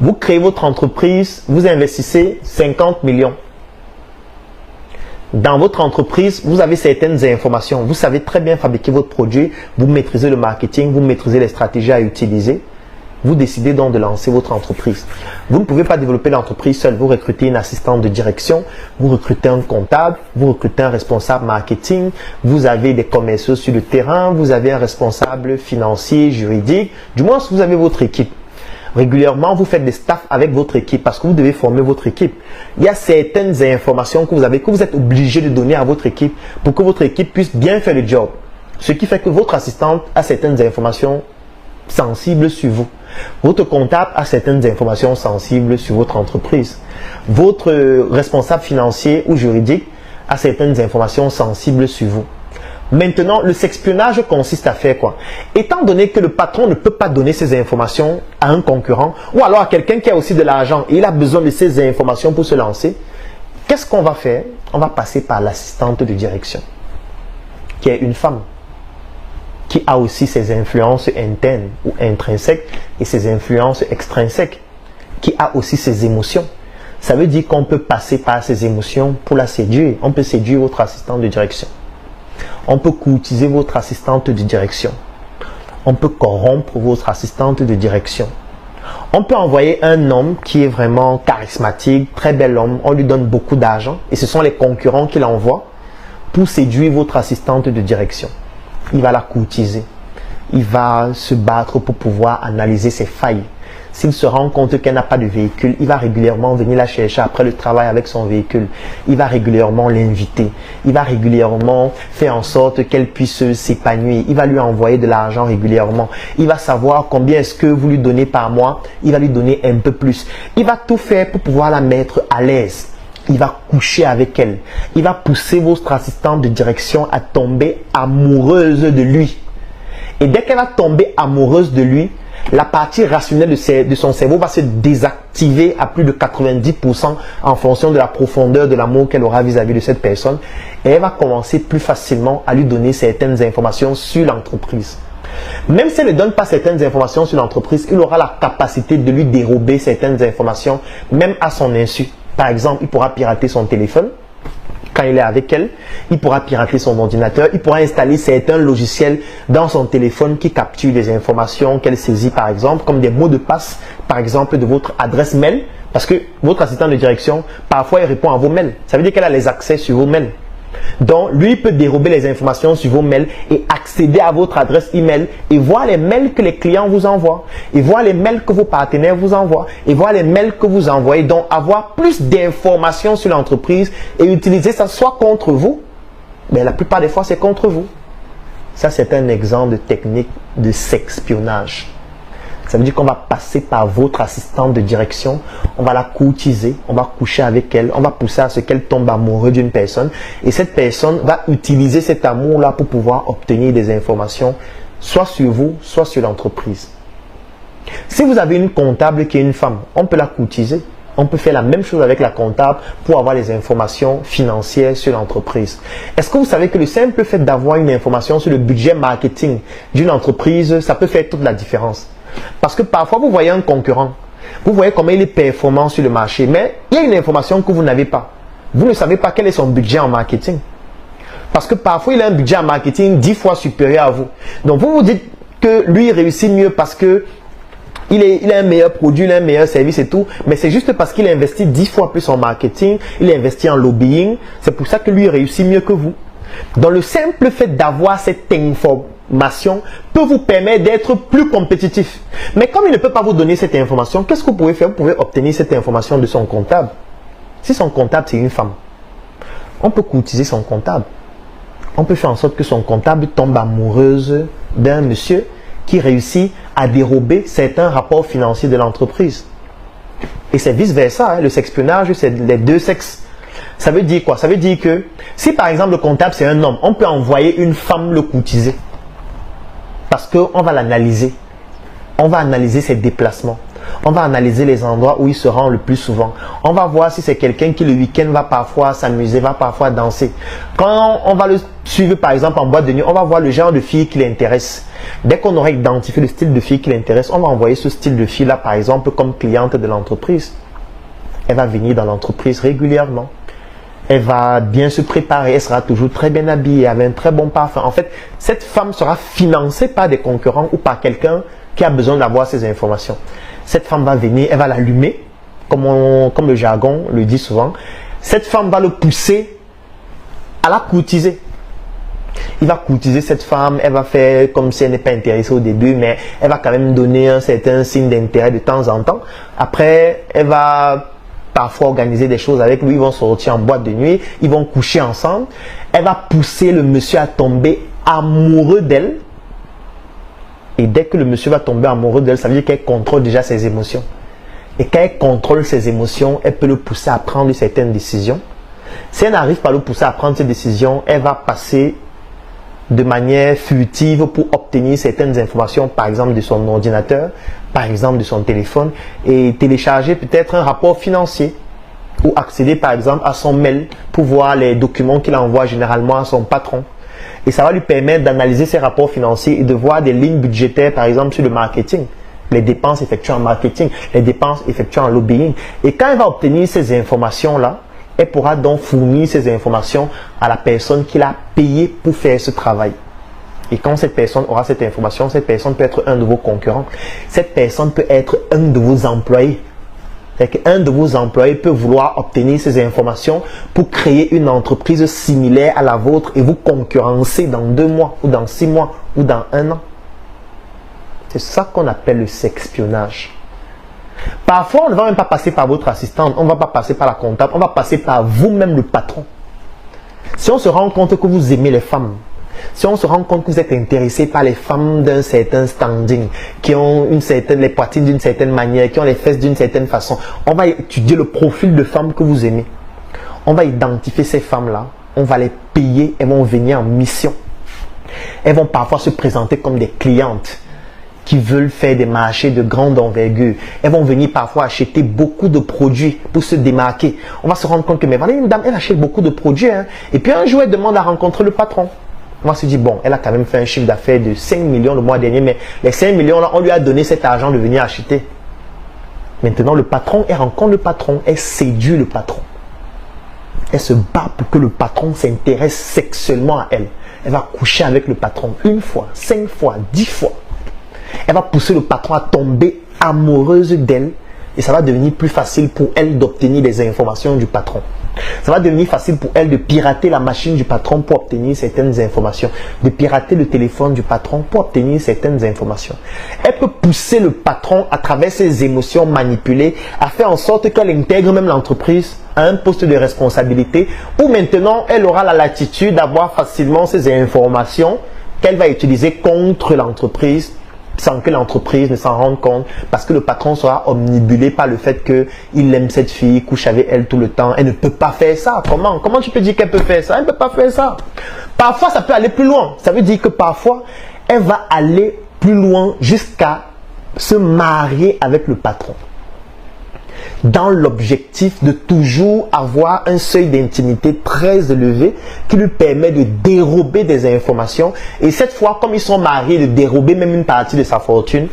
Vous créez votre entreprise, vous investissez 50 millions. Dans votre entreprise, vous avez certaines informations. Vous savez très bien fabriquer votre produit, vous maîtrisez le marketing, vous maîtrisez les stratégies à utiliser. Vous décidez donc de lancer votre entreprise. Vous ne pouvez pas développer l'entreprise seul. Vous recrutez une assistante de direction, vous recrutez un comptable, vous recrutez un responsable marketing, vous avez des commerciaux sur le terrain, vous avez un responsable financier, juridique. Du moins, vous avez votre équipe. Régulièrement, vous faites des staffs avec votre équipe parce que vous devez former votre équipe. Il y a certaines informations que vous êtes obligé de donner à votre équipe pour que votre équipe puisse bien faire le job. Ce qui fait que votre assistante a certaines informations sensibles sur vous. Votre comptable a certaines informations sensibles sur votre entreprise. Votre responsable financier ou juridique a certaines informations sensibles sur vous. Maintenant, le sexpionnage consiste à faire quoi? Étant donné que le patron ne peut pas donner ces informations à un concurrent ou alors à quelqu'un qui a aussi de l'argent et il a besoin de ces informations pour se lancer, qu'est-ce qu'on va faire? On va passer par l'assistante de direction, qui est une femme, qui a aussi ses influences internes ou intrinsèques et ses influences extrinsèques, qui a aussi ses émotions. Ça veut dire qu'on peut passer par ses émotions pour la séduire. On peut séduire votre assistante de direction. On peut courtiser votre assistante de direction. On peut corrompre votre assistante de direction. On peut envoyer un homme qui est vraiment charismatique, très bel homme, on lui donne beaucoup d'argent et ce sont les concurrents qui l'envoient pour séduire votre assistante de direction. Il va la courtiser. Il va se battre pour pouvoir analyser ses failles. S'il se rend compte qu'elle n'a pas de véhicule, il va régulièrement venir la chercher après le travail avec son véhicule. Il va régulièrement l'inviter. Il va régulièrement faire en sorte qu'elle puisse s'épanouir. Il va lui envoyer de l'argent régulièrement. Il va savoir combien est-ce que vous lui donnez par mois. Il va lui donner un peu plus. Il va tout faire pour pouvoir la mettre à l'aise. Il va coucher avec elle. Il va pousser votre assistante de direction à tomber amoureuse de lui. Et dès qu'elle va tomber amoureuse de lui, la partie rationnelle de son cerveau va se désactiver à plus de 90% en fonction de la profondeur de l'amour qu'elle aura vis-à-vis de cette personne. Et elle va commencer plus facilement à lui donner certaines informations sur l'entreprise. Même si elle ne donne pas certaines informations sur l'entreprise, il aura la capacité de lui dérober certaines informations, même à son insu. Par exemple, il pourra pirater son téléphone quand il est avec elle. Il pourra pirater son ordinateur. Il pourra installer certains logiciels dans son téléphone qui capturent des informations qu'elle saisit, par exemple, comme des mots de passe, par exemple, de votre adresse mail. Parce que votre assistant de direction, parfois, il répond à vos mails. Ça veut dire qu'elle a les accès sur vos mails. Donc, lui peut dérober les informations sur vos mails et accéder à votre adresse email et voir les mails que les clients vous envoient, et voir les mails que vos partenaires vous envoient, et voir les mails que vous envoyez. Donc, avoir plus d'informations sur l'entreprise et utiliser ça soit contre vous, mais la plupart des fois, c'est contre vous. Ça, c'est un exemple de technique de sexpionnage. Ça veut dire qu'on va passer par votre assistante de direction, on va la courtiser, on va coucher avec elle, on va pousser à ce qu'elle tombe amoureuse d'une personne. Et cette personne va utiliser cet amour-là pour pouvoir obtenir des informations, soit sur vous, soit sur l'entreprise. Si vous avez une comptable qui est une femme, on peut la courtiser. On peut faire la même chose avec la comptable pour avoir les informations financières sur l'entreprise. Est-ce que vous savez que le simple fait d'avoir une information sur le budget marketing d'une entreprise, ça peut faire toute la différence? Parce que parfois, vous voyez un concurrent, vous voyez comment il est performant sur le marché, mais il y a une information que vous n'avez pas. Vous ne savez pas quel est son budget en marketing. Parce que parfois, il a un budget en marketing 10 fois supérieur à vous. Donc, vous vous dites que lui, il réussit mieux parce que il a un meilleur produit, il a un meilleur service et tout, mais c'est juste parce qu'il a investi 10 fois plus en marketing, il a investi en lobbying, c'est pour ça que lui, il réussit mieux que vous. Donc, le simple fait d'avoir cette information peut vous permettre d'être plus compétitif. Mais comme il ne peut pas vous donner cette information, qu'est-ce que vous pouvez faire? Vous pouvez obtenir cette information de son comptable. Si son comptable, c'est une femme, on peut courtiser son comptable. On peut faire en sorte que son comptable tombe amoureuse d'un monsieur qui réussit à dérober certains rapports financiers de l'entreprise. Et c'est vice-versa. Hein. Le sexpionnage, c'est les deux sexes. Ça veut dire quoi? Ça veut dire que si par exemple le comptable c'est un homme, on peut envoyer une femme le courtiser. Parce qu'on va l'analyser. On va analyser ses déplacements. On va analyser les endroits où il se rend le plus souvent. On va voir si c'est quelqu'un qui le week-end va parfois s'amuser, va parfois danser. Quand on va le suivre par exemple en boîte de nuit, on va voir le genre de fille qui l'intéresse. Dès qu'on aura identifié le style de fille qui l'intéresse, on va envoyer ce style de fille là par exemple comme cliente de l'entreprise. Elle va venir dans l'entreprise régulièrement. Elle va bien se préparer, elle sera toujours très bien habillée, avec un très bon parfum. En fait, cette femme sera financée par des concurrents ou par quelqu'un qui a besoin d'avoir ces informations. Cette femme va venir, elle va l'allumer, comme le jargon le dit souvent. Cette femme va le pousser à la courtiser. Il va courtiser cette femme, elle va faire comme si elle n'est pas intéressée au début, mais elle va quand même donner un certain signe d'intérêt de temps en temps. Après, elle va parfois organiser des choses avec lui, ils vont sortir en boîte de nuit, ils vont coucher ensemble. Elle va pousser le monsieur à tomber amoureux d'elle. Et dès que le monsieur va tomber amoureux d'elle, ça veut dire qu'elle contrôle déjà ses émotions. Et quand elle contrôle ses émotions, elle peut le pousser à prendre certaines décisions. Si elle n'arrive pas à le pousser à prendre ces décisions, elle va passer de manière furtive pour obtenir certaines informations, par exemple de son ordinateur, par exemple de son téléphone, et télécharger peut-être un rapport financier ou accéder par exemple à son mail pour voir les documents qu'il envoie généralement à son patron. Et ça va lui permettre d'analyser ses rapports financiers et de voir des lignes budgétaires par exemple sur le marketing, les dépenses effectuées en marketing, les dépenses effectuées en lobbying. Et quand elle va obtenir ces informations-là, elle pourra donc fournir ces informations à la personne qui l'a payé pour faire ce travail. Et quand cette personne aura cette information, cette personne peut être un de vos concurrents. Cette personne peut être un de vos employés. Un de vos employés peut vouloir obtenir ces informations pour créer une entreprise similaire à la vôtre et vous concurrencer dans 2 mois ou dans 6 mois ou dans 1 an. C'est ça qu'on appelle le sexpionnage. Parfois, on ne va même pas passer par votre assistante, on ne va pas passer par la comptable, on va passer par vous-même le patron. Si on se rend compte que vous aimez les femmes, si on se rend compte que vous êtes intéressé par les femmes d'un certain standing, qui ont les poitrines d'une certaine manière, qui ont les fesses d'une certaine façon, on va étudier le profil de femmes que vous aimez. On va identifier ces femmes-là, on va les payer, elles vont venir en mission. Elles vont parfois se présenter comme des clientes qui veulent faire des marchés de grande envergure. Elles vont venir parfois acheter beaucoup de produits pour se démarquer. On va se rendre compte que, mais voilà, une dame, elle achète beaucoup de produits. Hein. Et puis un jour, elle demande à rencontrer le patron. On va se dire, bon, elle a quand même fait un chiffre d'affaires de 5 millions le mois dernier, mais les 5 millions là, on lui a donné cet argent de venir acheter. Maintenant, le patron, elle rencontre le patron, elle séduit le patron. Elle se bat pour que le patron s'intéresse sexuellement à elle. Elle va coucher avec le patron 1 fois, 5 fois, 10 fois. Elle va pousser le patron à tomber amoureuse d'elle et ça va devenir plus facile pour elle d'obtenir des informations du patron. Ça va devenir facile pour elle de pirater la machine du patron pour obtenir certaines informations, de pirater le téléphone du patron pour obtenir certaines informations. Elle peut pousser le patron à travers ses émotions manipulées à faire en sorte qu'elle intègre même l'entreprise à un poste de responsabilité où maintenant elle aura la latitude d'avoir facilement ces informations qu'elle va utiliser contre l'entreprise sans que l'entreprise ne s'en rende compte parce que le patron sera omnibulé par le fait qu'il aime cette fille, couche avec elle tout le temps. Elle ne peut pas faire ça. Comment tu peux dire qu'elle peut faire ça? Elle ne peut pas faire ça. Parfois, ça peut aller plus loin. Ça veut dire que parfois, elle va aller plus loin jusqu'à se marier avec le patron. Dans l'objectif de toujours avoir un seuil d'intimité très élevé qui lui permet de dérober des informations et cette fois, comme ils sont mariés, de dérober même une partie de sa fortune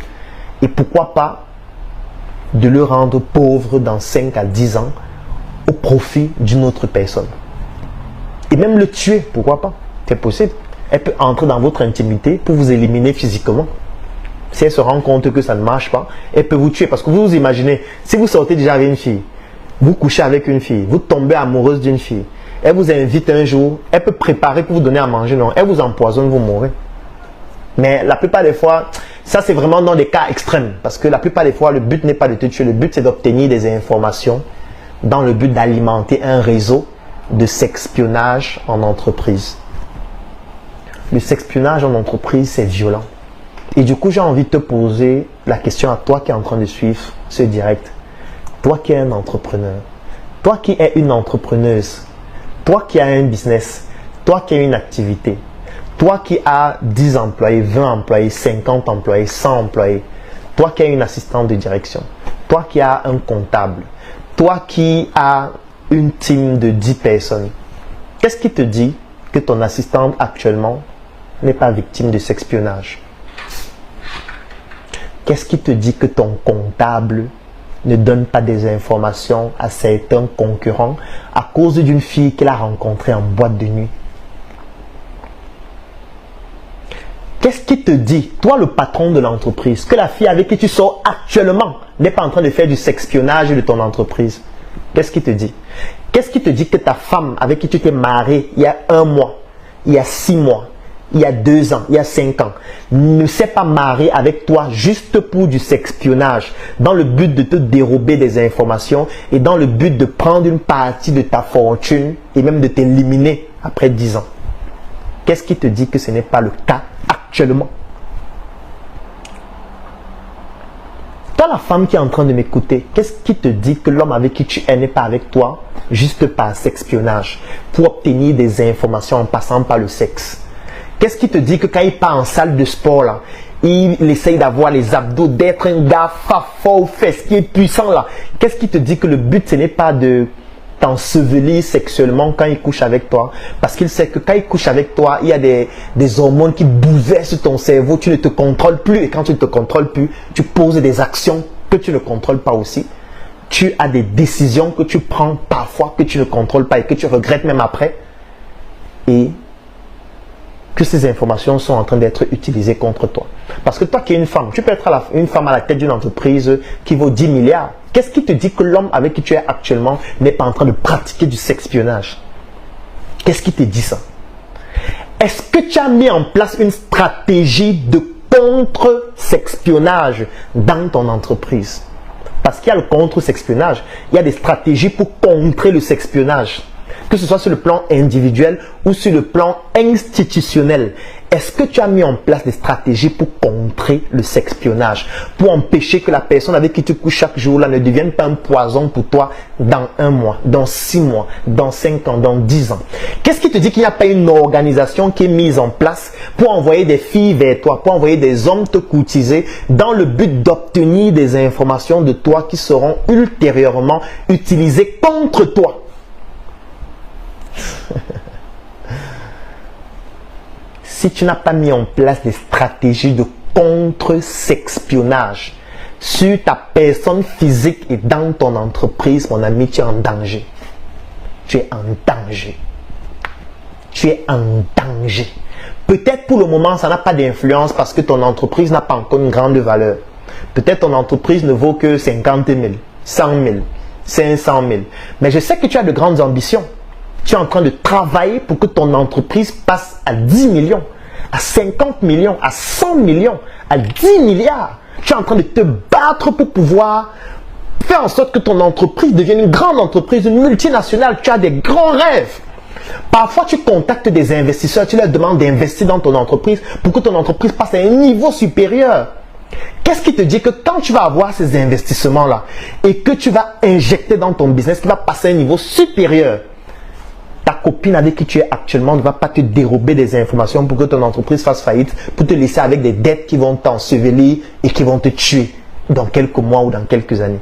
et pourquoi pas de le rendre pauvre dans 5 à 10 ans au profit d'une autre personne. Et même le tuer, pourquoi pas? C'est possible. Elle peut entrer dans votre intimité pour vous éliminer physiquement. Si elle se rend compte que ça ne marche pas, elle peut vous tuer. Parce que vous vous imaginez, si vous sortez déjà avec une fille, vous couchez avec une fille, vous tombez amoureuse d'une fille, elle vous invite un jour, elle peut préparer pour vous donner à manger, non, elle vous empoisonne, vous mourrez. Mais la plupart des fois, ça c'est vraiment dans des cas extrêmes. Parce que la plupart des fois, le but n'est pas de te tuer, le but c'est d'obtenir des informations dans le but d'alimenter un réseau de sexpionnage en entreprise. Le sexpionnage en entreprise, c'est violent. Et du coup, j'ai envie de te poser la question à toi qui es en train de suivre ce direct. Toi qui es un entrepreneur, toi qui es une entrepreneuse, toi qui as un business, toi qui as une activité, toi qui as 10 employés, 20 employés, 50 employés, 100 employés, toi qui as une assistante de direction, toi qui as un comptable, toi qui as une team de 10 personnes, qu'est-ce qui te dit que ton assistante actuellement n'est pas victime de sexpionnage? Qu'est-ce qui te dit que ton comptable ne donne pas des informations à certains concurrents à cause d'une fille qu'il a rencontrée en boîte de nuit? Qu'est-ce qui te dit, toi le patron de l'entreprise, que la fille avec qui tu sors actuellement n'est pas en train de faire du sexpionnage de ton entreprise? Qu'est-ce qui te dit? Qu'est-ce qui te dit que ta femme avec qui tu t'es marié il y a 1 mois, il y a 6 mois, il y a 2 ans, il y a 5 ans, ne s'est pas mariée avec toi juste pour du sexpionnage, dans le but de te dérober des informations et dans le but de prendre une partie de ta fortune et même de t'éliminer après 10 ans? Qu'est-ce qui te dit que ce n'est pas le cas actuellement? Toi, la femme qui est en train de m'écouter, qu'est-ce qui te dit que l'homme avec qui tu es n'est pas avec toi juste par sexpionnage pour obtenir des informations en passant par le sexe? Qu'est-ce qui te dit que quand il part en salle de sport là, il essaye d'avoir les abdos, d'être un gars fort, fesse, qui est puissant là? Qu'est-ce qui te dit que le but ce n'est pas de t'ensevelir sexuellement quand il couche avec toi, parce qu'il sait que quand il couche avec toi, il y a des hormones qui bouleversent ton cerveau, tu ne te contrôles plus, et quand tu ne te contrôles plus, tu poses des actions que tu ne contrôles pas aussi. Tu as des décisions que tu prends parfois que tu ne contrôles pas et que tu regrettes même après, et que ces informations sont en train d'être utilisées contre toi. Parce que toi qui es une femme, tu peux être une femme à la tête d'une entreprise qui vaut 10 milliards. Qu'est-ce qui te dit que l'homme avec qui tu es actuellement n'est pas en train de pratiquer du sexpionnage? Qu'est-ce qui te dit ça? Est-ce que tu as mis en place une stratégie de contre-sexpionnage dans ton entreprise? Parce qu'il y a le contre-sexpionnage, il y a des stratégies pour contrer le sexpionnage. Que ce soit sur le plan individuel ou sur le plan institutionnel. Est-ce que tu as mis en place des stratégies pour contrer le sexpionnage, pour empêcher que la personne avec qui tu couches chaque jour là ne devienne pas un poison pour toi dans 1 mois, dans 6 mois, dans 5 ans, dans 10 ans? Qu'est-ce qui te dit qu'il n'y a pas une organisation qui est mise en place pour envoyer des filles vers toi, pour envoyer des hommes te courtiser dans le but d'obtenir des informations de toi qui seront ultérieurement utilisées contre toi? Si tu n'as pas mis en place des stratégies de contre-sexpionnage sur ta personne physique et dans ton entreprise, mon ami, tu es en danger. Tu es en danger. Tu es en danger. Peut-être pour le moment, ça n'a pas d'influence parce que ton entreprise n'a pas encore une grande valeur. Peut-être ton entreprise ne vaut que 50 000, 100 000, 500 000. Mais je sais que tu as de grandes ambitions. Tu es en train de travailler pour que ton entreprise passe à 10 millions, à 50 millions, à 100 millions, à 10 milliards. Tu es en train de te battre pour pouvoir faire en sorte que ton entreprise devienne une grande entreprise, une multinationale. Tu as des grands rêves. Parfois, tu contactes des investisseurs, tu leur demandes d'investir dans ton entreprise pour que ton entreprise passe à un niveau supérieur. Qu'est-ce qui te dit que quand tu vas avoir ces investissements-là et que tu vas injecter dans ton business, qui va passer à un niveau supérieur, ta copine avec qui tu es actuellement ne va pas te dérober des informations pour que ton entreprise fasse faillite, pour te laisser avec des dettes qui vont t'ensevelir et qui vont te tuer dans quelques mois ou dans quelques années.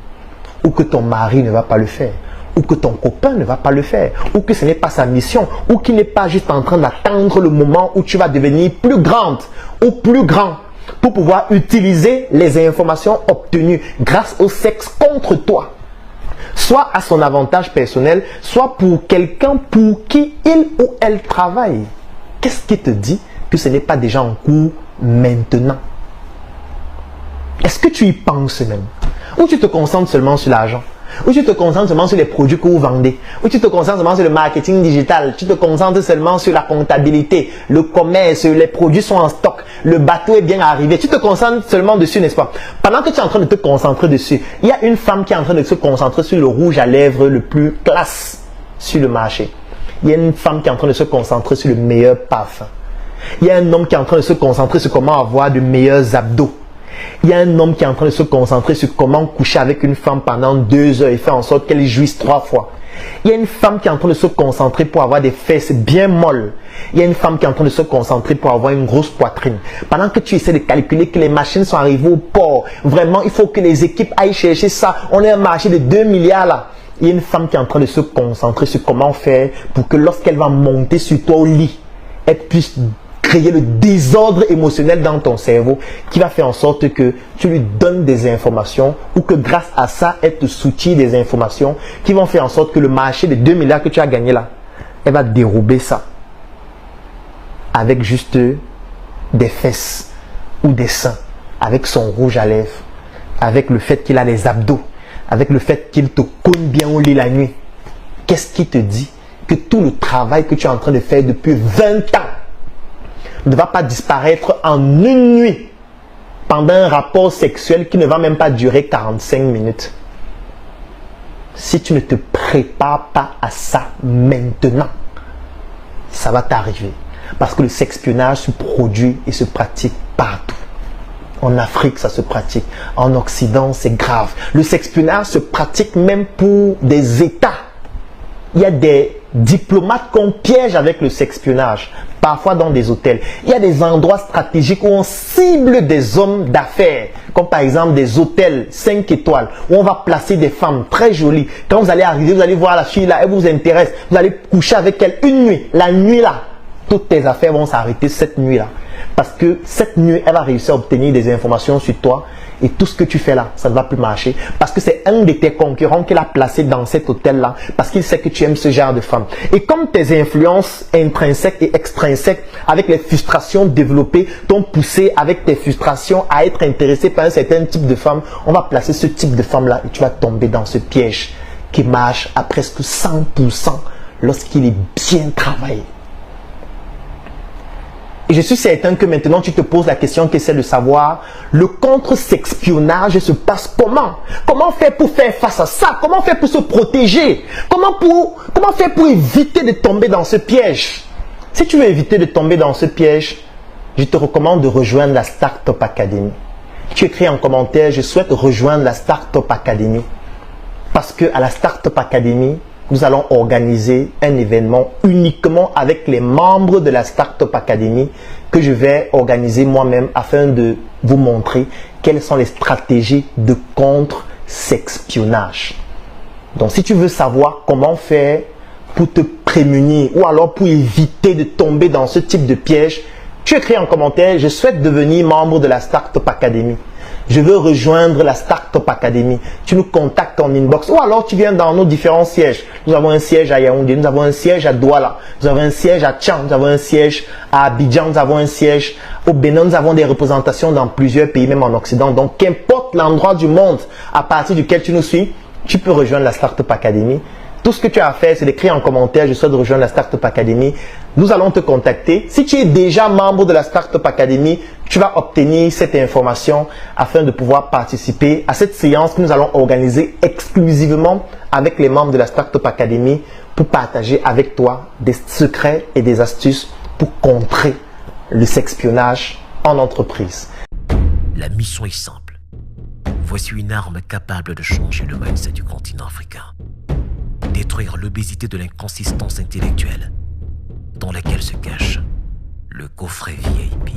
Ou que ton mari ne va pas le faire, ou que ton copain ne va pas le faire, ou que ce n'est pas sa mission, ou qu'il n'est pas juste en train d'attendre le moment où tu vas devenir plus grande ou plus grand pour pouvoir utiliser les informations obtenues grâce au sexe contre toi. Soit à son avantage personnel, soit pour quelqu'un pour qui il ou elle travaille. Qu'est-ce qui te dit que ce n'est pas déjà en cours maintenant? Est-ce que tu y penses même? Ou tu te concentres seulement sur l'argent? Ou tu te concentres seulement sur les produits que vous vendez? Ou tu te concentres seulement sur le marketing digital? Tu te concentres seulement sur la comptabilité, le commerce, les produits sont en stock, le bateau est bien arrivé. Tu te concentres seulement dessus, n'est-ce pas? Pendant que tu es en train de te concentrer dessus, il y a une femme qui est en train de se concentrer sur le rouge à lèvres le plus classe sur le marché. Il y a une femme qui est en train de se concentrer sur le meilleur parfum. Il y a un homme qui est en train de se concentrer sur comment avoir de meilleurs abdos. Il y a un homme qui est en train de se concentrer sur comment coucher avec une femme pendant 2 heures et faire en sorte qu'elle jouisse 3 fois. Il y a une femme qui est en train de se concentrer pour avoir des fesses bien molles. Il y a une femme qui est en train de se concentrer pour avoir une grosse poitrine. Pendant que tu essaies de calculer que les machines sont arrivées au port, vraiment, il faut que les équipes aillent chercher ça. On a un marché de 2 milliards là. Il y a une femme qui est en train de se concentrer sur comment faire pour que lorsqu'elle va monter sur toi au lit, elle puisse créer le désordre émotionnel dans ton cerveau qui va faire en sorte que tu lui donnes des informations ou que grâce à ça, elle te soutient des informations qui vont faire en sorte que le marché de 2 milliards que tu as gagné là, elle va dérober ça avec juste des fesses ou des seins, avec son rouge à lèvres, avec le fait qu'il a les abdos, avec le fait qu'il te cogne bien au lit la nuit. Qu'est-ce qui te dit que tout le travail que tu es en train de faire depuis 20 ans ne va pas disparaître en une nuit pendant un rapport sexuel qui ne va même pas durer 45 minutes. Si tu ne te prépares pas à ça maintenant, ça va t'arriver. Parce que le sexpionnage se produit et se pratique partout. En Afrique, ça se pratique. En Occident, c'est grave. Le sexpionnage se pratique même pour des États. Il y a des diplomates qu'on piège avec le sexpionnage, parfois dans des hôtels. Il y a des endroits stratégiques où on cible des hommes d'affaires, comme par exemple des hôtels 5 étoiles, où on va placer des femmes très jolies. Quand vous allez arriver, vous allez voir la fille là, elle vous intéresse, vous allez coucher avec elle une nuit. La nuit là, toutes tes affaires vont s'arrêter cette nuit là. Parce que cette nuit, elle va réussir à obtenir des informations sur toi. Et tout ce que tu fais là, ça ne va plus marcher. Parce que c'est un de tes concurrents qui l'a placé dans cet hôtel-là. Parce qu'il sait que tu aimes ce genre de femme. Et comme tes influences intrinsèques et extrinsèques, avec les frustrations développées, t'ont poussé avec tes frustrations à être intéressé par un certain type de femme, on va placer ce type de femme-là et tu vas tomber dans ce piège qui marche à presque 100% lorsqu'il est bien travaillé. Et je suis certain que maintenant tu te poses la question qui est celle de savoir le contre-sexpionnage se passe comment? Comment faire pour faire face à ça? Comment faire pour se protéger? Comment faire pour éviter de tomber dans ce piège? Si tu veux éviter de tomber dans ce piège, je te recommande de rejoindre la Startup Academy. Tu écris en commentaire, je souhaite rejoindre la Startup Academy. Parce que à la Startup Academy, nous allons organiser un événement uniquement avec les membres de la Startup Academy que je vais organiser moi-même afin de vous montrer quelles sont les stratégies de contre-sexpionnage. Donc, si tu veux savoir comment faire pour te prémunir ou alors pour éviter de tomber dans ce type de piège, tu écris en commentaire, je souhaite devenir membre de la Startup Academy. Je veux rejoindre la Startup Academy. Tu nous contactes en inbox ou alors tu viens dans nos différents sièges. Nous avons un siège à Yaoundé, nous avons un siège à Douala, nous avons un siège à Tchang, nous avons un siège à Abidjan, nous avons un siège au Bénin, nous avons des représentations dans plusieurs pays, même en Occident. Donc, qu'importe l'endroit du monde à partir duquel tu nous suis, tu peux rejoindre la Startup Academy. Tout ce que tu as à faire, c'est d'écrire en commentaire, je souhaite rejoindre la Startup Academy. Nous allons te contacter. Si tu es déjà membre de la Startup Academy, tu vas obtenir cette information afin de pouvoir participer à cette séance que nous allons organiser exclusivement avec les membres de la Startup Academy pour partager avec toi des secrets et des astuces pour contrer le sexpionnage en entreprise. La mission est simple. Voici une arme capable de changer le mindset du continent africain. Détruire l'obésité de l'inconsistance intellectuelle dans laquelle se cache le coffret VIP.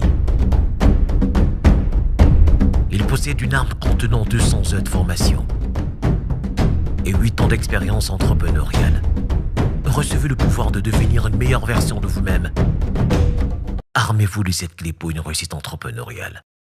Il possède une arme contenant 200 heures de formation et 8 ans d'expérience entrepreneuriale. Recevez le pouvoir de devenir une meilleure version de vous-même. Armez-vous de cette clé pour une réussite entrepreneuriale.